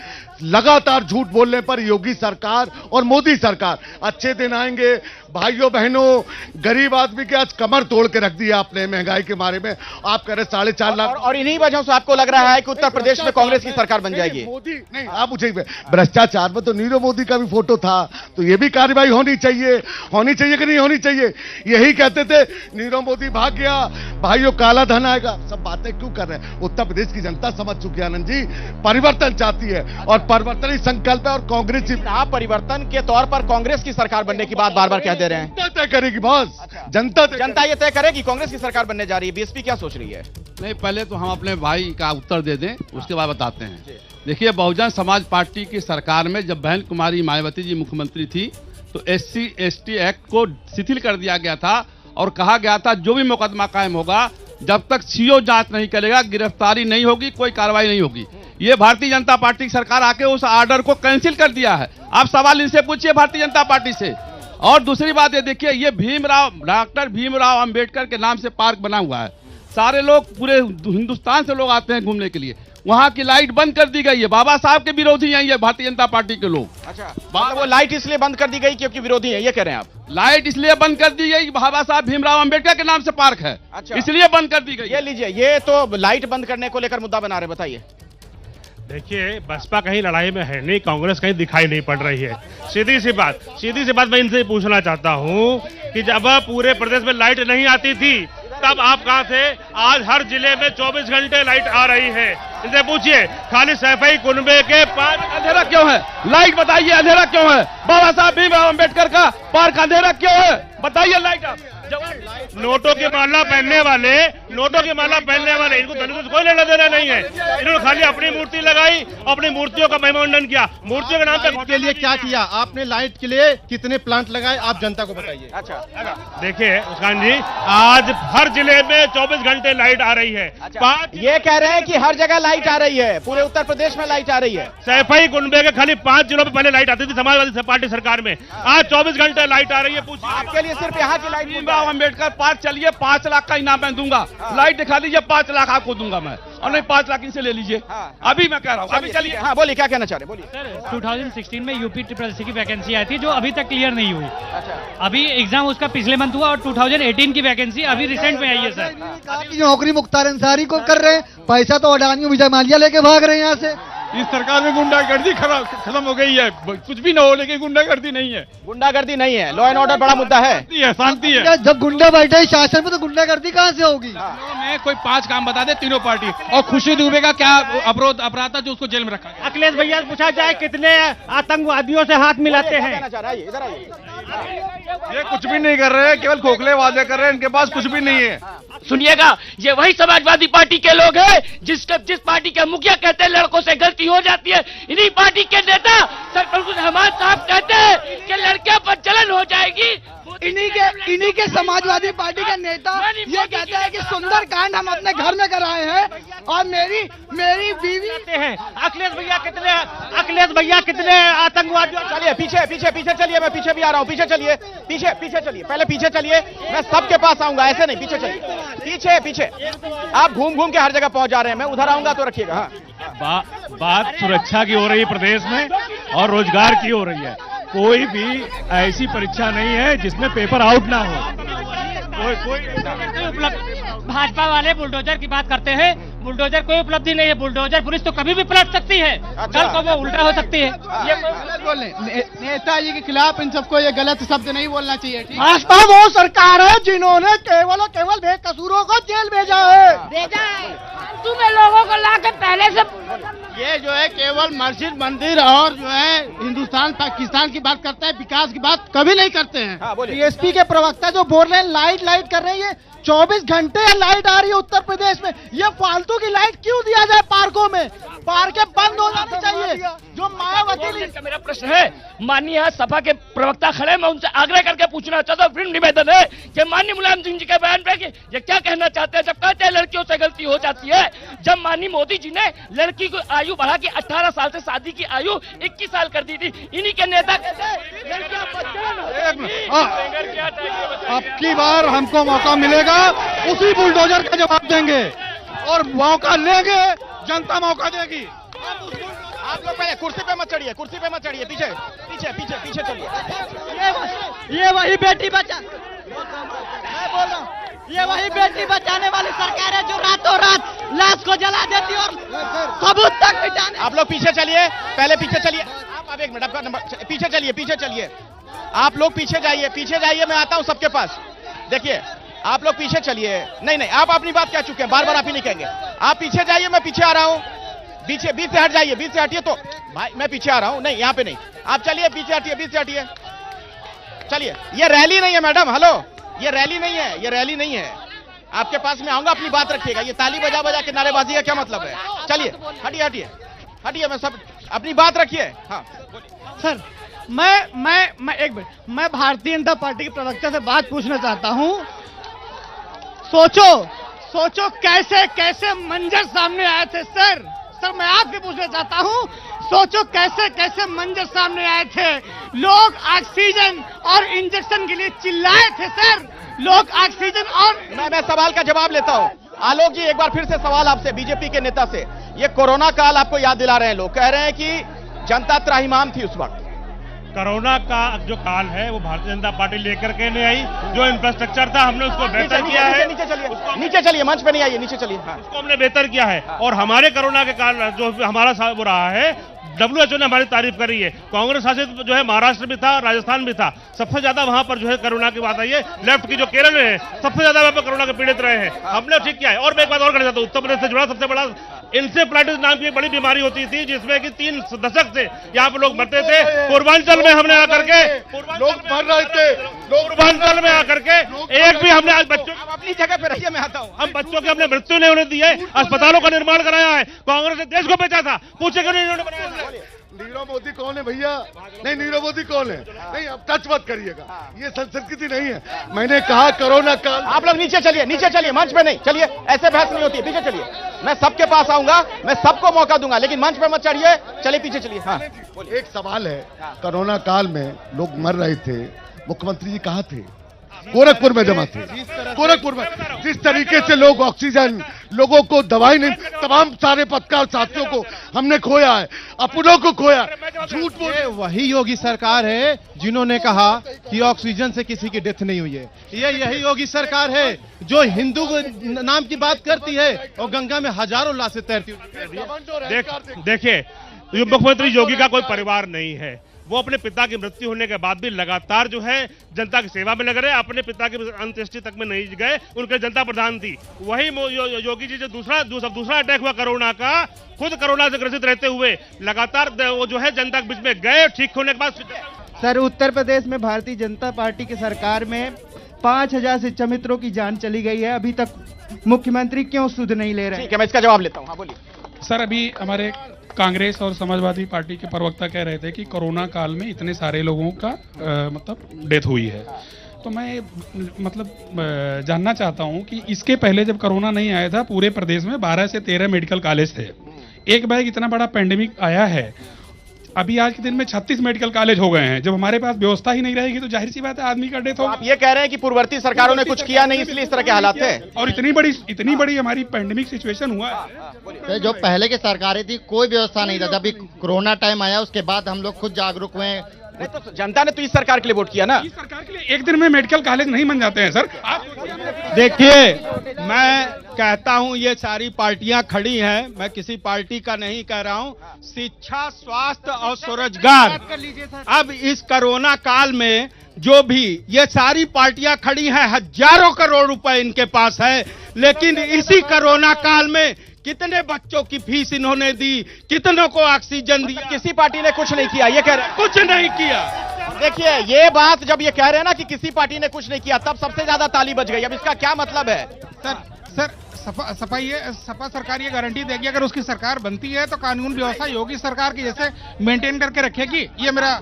लगातार झूठ बोलने पर योगी सरकार और मोदी सरकार, अच्छे दिन आएंगे भाइयों बहनों, गरीब आदमी के आज कमर तोड़ के रख दिया आपने महंगाई के बारे में। आप कह रहे 4.5 लाख और इन्हीं वजहों से आपको लग रहा है कि उत्तर प्रदेश में कांग्रेस की सरकार बन जाएगी? मोदी नहीं, आप मुझे भ्रष्टाचार में तो नीरव मोदी का भी फोटो था, तो ये भी कार्रवाई होनी चाहिए कि नहीं होनी चाहिए? यही कहते थे नीरव मोदी भाग गया, भाइयों काला धन आएगा। सब बातें क्यों कर रहे हैं? उत्तर प्रदेश की जनता समझ चुकी है आनंद जी, परिवर्तन चाहती है और परिवर्तन ही संकल्प है। और कांग्रेस आप परिवर्तन के तौर पर कांग्रेस की सरकार बनने की बात बार बार कह दे रहे हैं। तय करेगी बॉस, जनता ये तय करेगी कांग्रेस की सरकार बनने जा रही है। बीएसपी क्या सोच रही है? नहीं, पहले तो हम अपने भाई का उत्तर दे दें, उसके बाद बताते हैं। देखिए, बहुजन समाज पार्टी की सरकार में जब बहन कुमारी मायावती जी मुख्यमंत्री थी तो SC/ST एक्ट को शिथिल कर दिया गया था और कहा गया था जो भी मुकदमा कायम होगा, जब तक सीओ जांच नहीं करेगा गिरफ्तारी नहीं होगी, कोई कार्रवाई नहीं होगी। ये भारतीय जनता पार्टी की सरकार आके उस ऑर्डर को कैंसिल कर दिया है। आप सवाल इनसे पूछिए भारतीय जनता पार्टी से। और दूसरी बात ये देखिए, ये डॉक्टर भीमराव अंबेडकर के नाम से पार्क बना हुआ है। सारे लोग पूरे हिंदुस्तान से लोग आते हैं घूमने के लिए। वहां की लाइट बंद कर दी गई है। बाबा साहब के विरोधी हैं ये भारतीय जनता पार्टी के लोग। अच्छा, वो लाइट इसलिए बंद कर दी गई क्योंकि विरोधी है, ये कह रहे हैं आप? लाइट इसलिए बंद कर दी गई, बाबा साहब भीमराव अंबेडकर के नाम से पार्क है। अच्छा, इसलिए बंद कर दी गई। ये लीजिए, ये तो लाइट बंद करने को लेकर मुद्दा बना रहे, बताइए। देखिए, बसपा कहीं लड़ाई में है नहीं, कांग्रेस कहीं दिखाई नहीं पड़ रही है। सीधी सी बात मैं इनसे पूछना चाहता हूं कि जब पूरे प्रदेश में लाइट नहीं आती थी तब आप कहां थे? आज हर जिले में 24 घंटे लाइट आ रही है। इनसे पूछिए, खाली सैफई कुनबे के पार्क अंधेरा क्यों है? लाइट बताइए, अंधेरा क्यों है? बाबा साहब भीमराव अंबेडकर का पार्क अंधेरा क्यों है? बताइए लाइट आप। नोटों की माला पहनने वाले इनको धन से कोई लेना देना नहीं है। इन्होंने खाली अपनी मूर्ति लगाई, अपनी मूर्तियों का महिमामंडन किया। मूर्तियों के नाम पे के लिए क्या किया आपने? लाइट के लिए कितने प्लांट लगाए आप जनता को बताइए। अच्छा, देखिए उस्मान जी, आज हर जिले में 24 घंटे लाइट आ रही है। ये कह रहे हैं कि हर जगह लाइट आ रही है, पूरे उत्तर प्रदेश में लाइट आ रही है। सैफई कुनबे के खाली 5 जिलों में पहले लाइट आती थी समाजवादी पार्टी सरकार में, आज 24 घंटे लाइट आ रही है। पूछिए, आपके लिए सिर्फ यहाँ की लाइट। अंबेडकर पार्क चलिए, 5 लाख का इनाम मैं दूंगा। लाइट दिखा दीजिए, 5 लाख आपको दूंगा मैं, और नहीं 5 लाख इनसे ले लीजिए। अभी मैं कह रहा हूँ, अभी चलिए। हाँ बोलिए, क्या कहना चाह रहे? बोलिए। सर, 2016 में यूपी ट्रिपल की वैकेंसी आई थी जो अभी तक क्लियर नहीं हुई। अभी एग्जाम उसका पिछले मंथ हुआ और 2018 की वैकेंसी अभी रिसेंट में आई है। सर, नौकरी मुख्तार अंसारी को कर रहे हैं, पैसा तो अडानी विजय माल्या लेके भाग रहे हैं यहाँ से। इस सरकार में गुंडागर्दी खत्म हो गई है। कुछ भी ना हो लेकिन गुंडागर्दी नहीं है। गुंडागर्दी नहीं है, लॉ एंड ऑर्डर बड़ा मुद्दा है, शांति है। जब गुंडा बैठे हैं शासन में तो गुंडागर्दी कहाँ से होगी? में कोई 5 काम बता दे तीनों पार्टी। और खुशी दुबे का क्या अपराध था जो उसको जेल में रखा गया? अखिलेश भैया से पूछा जाए कितने आतंकवादियों से हाथ मिलाते हैं? ये कुछ भी नहीं कर रहे हैं, केवल खोखले वादे कर रहे हैं, इनके पास कुछ भी नहीं है। सुनिएगा, ये वही समाजवादी पार्टी के लोग हैं जिस पार्टी के मुखिया कहते हैं लड़कों से गलती हो जाती है। इन्हीं पार्टी के नेता सरपंच रहमान साहब कहते हैं कि लड़के पर जलन हो जाएगी। इन्हीं के समाजवादी पार्टी के नेता ये कहते हैं कि सुंदर कांड हम अपने घर में कराए हैं और मेरी बीवी हैं। अखिलेश भैया कितने आतंकवादी? चलिए पीछे चलिए, मैं पीछे भी आ रहा हूँ। पीछे चलिए, पहले पीछे चलिए, मैं सबके पास आऊंगा, ऐसे नहीं। पीछे चलिए, पीछे आप घूम के हर जगह पहुंच जा रहे हैं, मैं उधर आऊंगा तो रखिएगा। बात सुरक्षा की हो रही है प्रदेश में और रोजगार की हो रही है। कोई भी ऐसी परीक्षा नहीं है जिसमें पेपर आउट ना हो। कोई भाजपा वाले बुलडोजर की बात करते हैं, बुलडोजर कोई उपलब्धि नहीं है। बुलडोजर पुलिस तो कभी भी पलट सकती है, कल को वो उल्टा हो सकती है। ये गलत बोल रहे नेताजी के खिलाफ इन सबको ये गलत शब्द नहीं बोलना चाहिए। भाजपा वो सरकार है जिन्होंने केवल बेकसूरों को जेल भेजा है। तुम्हें लोगों को ला के पहले से ये जो है केवल मस्जिद मंदिर और जो है हिंदुस्तान पाकिस्तान की बात करता है, विकास की बात कभी नहीं करते हैं। बीएसपी के प्रवक्ता जो बोल रहे हैं लाइट कर रहे हैं, 24 घंटे लाइट आ रही है उत्तर प्रदेश में। ये फालतू की लाइट क्यों दिया जाए पार्कों में? पार्कें बंद हो जानी चाहिए। जो मायावती मेरा प्रश्न है, माननीय यहाँ सभा के प्रवक्ता खड़े, मैं उनसे आग्रह करके पूछना चाहता हूँ, फिर निवेदन है कि माननीय मुलायम सिंह जी के बयान पे ये क्या कहना चाहते हैं जब कहते हैं लड़कियों से गलती हो जाती है। जब माननीय मोदी जी ने लड़की को आयु बढ़ा के 18 साल से शादी की आयु 21 साल कर दी थी, इन्हीं के नेता कहते हैं अब की बार हमको मौका मिलेगा उसी बुलडोजर का जवाब देंगे और मौका लेंगे, जनता मौका देगी। आप लोग पहले कुर्सी पे मत चढ़िए, कुर्सी पे मत चढ़िए, पीछे पीछे पीछे पीछे चलिए। ये वही बेटी बचा, मैं बोल रहा हूँ, ये वही बेटी बचाने वाली सरकार है जो रातों रात लाश को जला देती और सबूत तक मिटाने। आप लोग पीछे चलिए, पहले पीछे चलिए। आप एक मिनट, आपका नंबर, पीछे चलिए, पीछे चलिए। आप लोग पीछे जाइए, मैं आता हूं सबके पास। देखिए, आप लोग पीछे चलिए। नहीं, आप अपनी बात कह चुके हैं, बार बार आप ही नहीं कहेंगे। आप पीछे जाइए, मैं पीछे आ रहा हूं। पीछे, बीच से हट जाइए, बीच से हटिए। तो भाई मैं पीछे आ रहा हूं। नहीं, यहाँ पे नहीं, आप चलिए, पीछे हटिए, बीच से हटिए, चलिए। ये रैली नहीं है मैडम, हेलो, ये रैली नहीं है, ये रैली नहीं है। आपके पास में आऊंगा, अपनी बात रखिएगा। ये ताली बजा बजा के नारेबाजी का क्या मतलब है? चलिए, हटिए हटिए हटिए, मैं सब अपनी बात रखिए। हाँ सर, मैं एक मिनट, मैं भारतीय जनता पार्टी के प्रवक्ता से बात पूछना चाहता हूं। सोचो कैसे कैसे मंजर सामने आए थे सर। मैं आपसे पूछना चाहता हूं, सोचो कैसे कैसे मंजर सामने आए थे। लोग ऑक्सीजन और इंजेक्शन के लिए चिल्लाए थे सर। लोग ऑक्सीजन और मैं सवाल का जवाब लेता हूं। आलोक जी, एक बार फिर से सवाल आपसे, बीजेपी के नेता से। ये कोरोना काल आपको याद दिला रहे हैं लोग, कह रहे हैं कि जनता त्राहिमाम थी उस वक्त। कोरोना का जो काल है वो भारतीय जनता पार्टी लेकर के नहीं आई। जो इंफ्रास्ट्रक्चर था हमने उसको बेहतर किया है। नीचे चलिए, मंच पे नहीं आइए, नीचे चलिए। उसको हमने बेहतर किया है। और हमारे कोरोना के काल जो हमारा वो रहा है, WHO ने हमारी तारीफ करी है। कांग्रेस शासित जो है महाराष्ट्र भी था, राजस्थान भी था, सबसे ज्यादा वहां पर जो है कोरोना की बात आई है। लेफ्ट की जो केरल है, सबसे ज्यादा वहां पर कोरोना के पीड़ित रहे हैं। हमने ठीक किया है। और मैं एक बात और करना चाहता हूं, उत्तर प्रदेश से जुड़ा सबसे बड़ा इंसेफ्लाइटिस नाम की एक बड़ी बीमारी होती थी, जिसमें कि 3 दशक से यहाँ पर लोग मरते थे। पूर्वांचल में हमने आकर के लोग मर रहे थे, पूर्वांचल में आकर के एक भी हमने आज बच्चों अपनी जगह पे रहिए, मैं आता हूँ। हम बच्चों की हमने मृत्यु नहीं होने दी है। अस्पतालों का निर्माण कराया है। कांग्रेस ने देश को बेचा था, पूछे क्यों नहीं इन्होंने बनाया? नीरव मोदी कौन है भैया? नहीं, नीरव मोदी कौन है? नहीं, अब टच मत करिएगा, ये संस्कृति नहीं है। मैंने कहा कोरोना काल। आप लोग नीचे चलिए, मंच पे नहीं चलिए, ऐसे बहस नहीं होती है। पीछे चलिए, मैं सबके पास आऊंगा, मैं सबको मौका दूंगा, लेकिन मंच पे मत चढ़िए। चलिए पीछे चलिए। हाँ, एक सवाल है, कोरोना काल में लोग मर रहे थे, मुख्यमंत्री जी कहाँ थे? गोरखपुर में जमा थे। गोरखपुर में जिस तरीके से लोग ऑक्सीजन, लोगों को दवाई नहीं, तमाम सारे पत्रकार साथियों को हमने खोया है, अपनों को खोया। झूठ बोल, वही योगी सरकार है जिन्होंने कहा कि ऑक्सीजन से किसी की डेथ नहीं हुई है। ये यही योगी सरकार है जो हिंदू नाम की बात करती है और गंगा में हजारों लाशें तैरती। देखिए, मुख्यमंत्री योगी का कोई परिवार नहीं है। वो अपने पिता की मृत्यु होने के बाद भी लगातार जो है जनता की सेवा में लग रहे। अपने पिता की अंत्येष्टि तक में नहीं गए, उनके जनता प्रधान थी। वही योगी जी जो दूसरा अटैक हुआ कोरोना का, खुद कोरोना से ग्रसित रहते हुए लगातार वो जो है जनता के बीच में गए। ठीक होने के बाद सर, उत्तर प्रदेश में भारतीय जनता पार्टी की सरकार में 5000 शिक्षा मित्रों की जान चली गई है। अभी तक मुख्यमंत्री क्यों सुध नहीं ले रहे हैं? ठीक है, मैं इसका जवाब लेता हूँ। हाँ, बोलिए सर। अभी हमारे कांग्रेस और समाजवादी पार्टी के प्रवक्ता कह रहे थे कि कोरोना काल में इतने सारे लोगों का मतलब डेथ हुई है। तो मैं जानना चाहता हूं कि इसके पहले जब कोरोना नहीं आया था, पूरे प्रदेश में 12 से 13 मेडिकल कॉलेज थे। एक बार इतना बड़ा पेंडेमिक आया है, अभी आज के दिन में 36 मेडिकल कॉलेज हो गए हैं। जब हमारे पास व्यवस्था ही नहीं रहेगी तो जाहिर सी बात है आदमी का डेथ होगा। आप ये कह रहे हैं कि पूर्ववर्ती सरकारों ने कुछ किया नहीं, इसलिए इस तरह के हालात थे। और इतनी बड़ी हमारी पेंडेमिक सिचुएशन हुआ है। जो पहले की सरकारें थी, कोई व्यवस्था नहीं था। जब भी कोरोना टाइम आया उसके बाद हम लोग खुद जागरूक हुए। तो जनता ने तो इस सरकार के लिए वोट किया ना। इस सरकार के लिए एक दिन में मेडिकल कॉलेज नहीं बन जाते हैं सर। देखिए, मैं कहता हूं ये सारी पार्टियां खड़ी हैं, मैं किसी पार्टी का नहीं कह रहा हूं। शिक्षा, स्वास्थ्य और स्वरोजगार, अब इस कोरोना काल में जो भी ये सारी पार्टियां खड़ी हैं, हजारों करोड़ रुपए इनके पास है, लेकिन इसी कोरोना काल में कितने बच्चों की फीस इन्होंने दी, कितनों को ऑक्सीजन दिया। किसी पार्टी ने कुछ नहीं किया, ये कह रहे हैं। कुछ नहीं किया। देखिए, ये बात जब ये कह रहे हैं ना कि किसी पार्टी ने कुछ नहीं किया, तब सबसे ज्यादा ताली बज गई। अब इसका क्या मतलब है? सर सपा सरकार ये गारंटी देगी अगर उसकी सरकार बनती है तो कानून व्यवस्था योगी सरकार की जैसे मेंटेन करके रखेगी। ये मेरा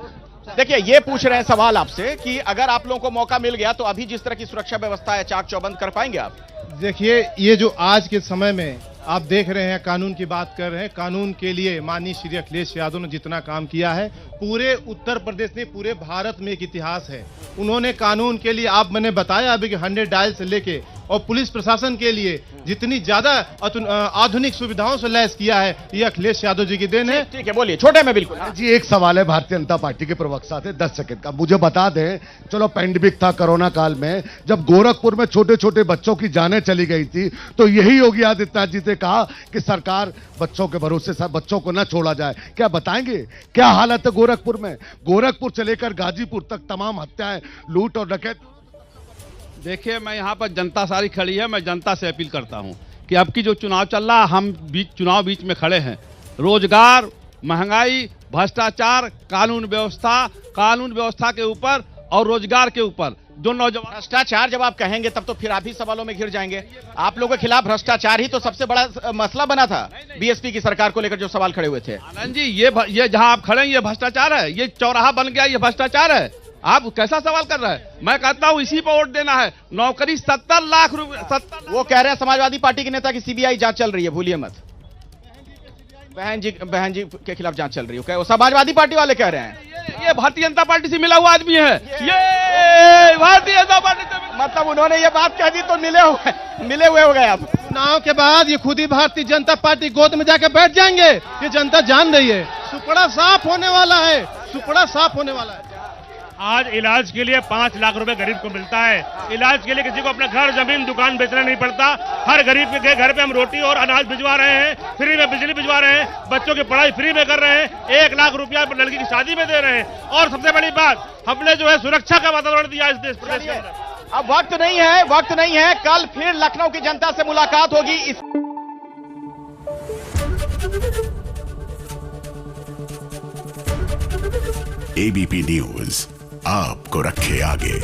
देखिए, ये पूछ रहे हैं सवाल आपसे कि अगर आप लोगों को मौका मिल गया तो अभी जिस तरह की सुरक्षा व्यवस्था है, चाक चौबंद कर पाएंगे आप? देखिए, ये जो आज के समय में आप देख रहे हैं, कानून की बात कर रहे हैं, कानून के लिए माननीय श्री अखिलेश यादव ने जितना काम किया है, पूरे उत्तर प्रदेश में, पूरे भारत में एक इतिहास है। उन्होंने कानून के लिए, आप मैंने बताया अभी कि 100 डायल से लेके और पुलिस प्रशासन के लिए जितनी ज्यादा आधुनिक सुविधाओं से लैस किया है, ये अखिलेश यादव जी की देन है। ठीक है, बोलिए, छोटे में बिल्कुल। जी एक सवाल है भारतीय जनता पार्टी के प्रवक्ता से 10 सेकंड का, मुझे बता दें, चलो पैंडेमिक था कोरोना काल में, जब गोरखपुर में छोटे छोटे बच्चों की जानें चली गई थी, तो यही योगी आदित्यनाथ जी ने कहा कि सरकार बच्चों के भरोसे बच्चों को न छोड़ा जाए। क्या बताएंगे क्या हालत है गोरखपुर में? गोरखपुर से लेकर गाजीपुर तक तमाम हत्याएं, लूट और डकैत। देखिए, मैं यहाँ पर जनता सारी खड़ी है, मैं जनता से अपील करता हूँ कि अब की जो चुनाव चल रहा है, हम चुनाव बीच में खड़े हैं। रोजगार, महंगाई, भ्रष्टाचार, कानून व्यवस्था के ऊपर और रोजगार के ऊपर जो नौजवान। भ्रष्टाचार जब आप कहेंगे तब तो फिर आप ही सवालों में घिर जाएंगे। आप लोगों के खिलाफ भ्रष्टाचार ही तो सबसे बड़ा मसला बना था बीएसपी की सरकार को लेकर जो सवाल खड़े हुए थे। आनंद जी, ये जहां आप खड़े हैं ये भ्रष्टाचार है, ये चौराहा बन गया, ये भ्रष्टाचार है। आप कैसा सवाल कर रहे हैं? मैं कहता हूं इसी पर वोट देना है। नौकरी 70 लाख रुपए, 70। वो कह रहे हैं समाजवादी पार्टी के नेता की सीबीआई जांच चल रही है, भूलिए मत। बहन जी के खिलाफ जांच चल रही है, वो समाजवादी पार्टी वाले कह रहे हैं। ये भारतीय जनता पार्टी से मिला हुआ आदमी है, ये भारतीय जनता पार्टी से मतलब उन्होंने ये बात कह दी तो मिले हुए हो गए। आप चुनाव के बाद ये खुद ही भारतीय जनता पार्टी गोद में जाकर बैठ जाएंगे, ये जनता जान रही है। सुपड़ा साफ होने वाला है, सुपड़ा साफ होने वाला है। आज इलाज के लिए 5 लाख रुपए गरीब को मिलता है। इलाज के लिए किसी को अपना घर, जमीन, दुकान बेचना नहीं पड़ता। हर गरीब के घर पे हम रोटी और अनाज भिजवा रहे हैं, फ्री में बिजली भिजवा रहे हैं, बच्चों की पढ़ाई फ्री में कर रहे हैं, 1 लाख रुपया लड़की की शादी में दे रहे हैं। और सबसे बड़ी बात, हमने जो है सुरक्षा का वातावरण दिया इस देश प्रदेश के अंदर। अब वक्त नहीं है। कल फिर लखनऊ की जनता से मुलाकात होगी। एबीपी न्यूज आपको रखे आगे।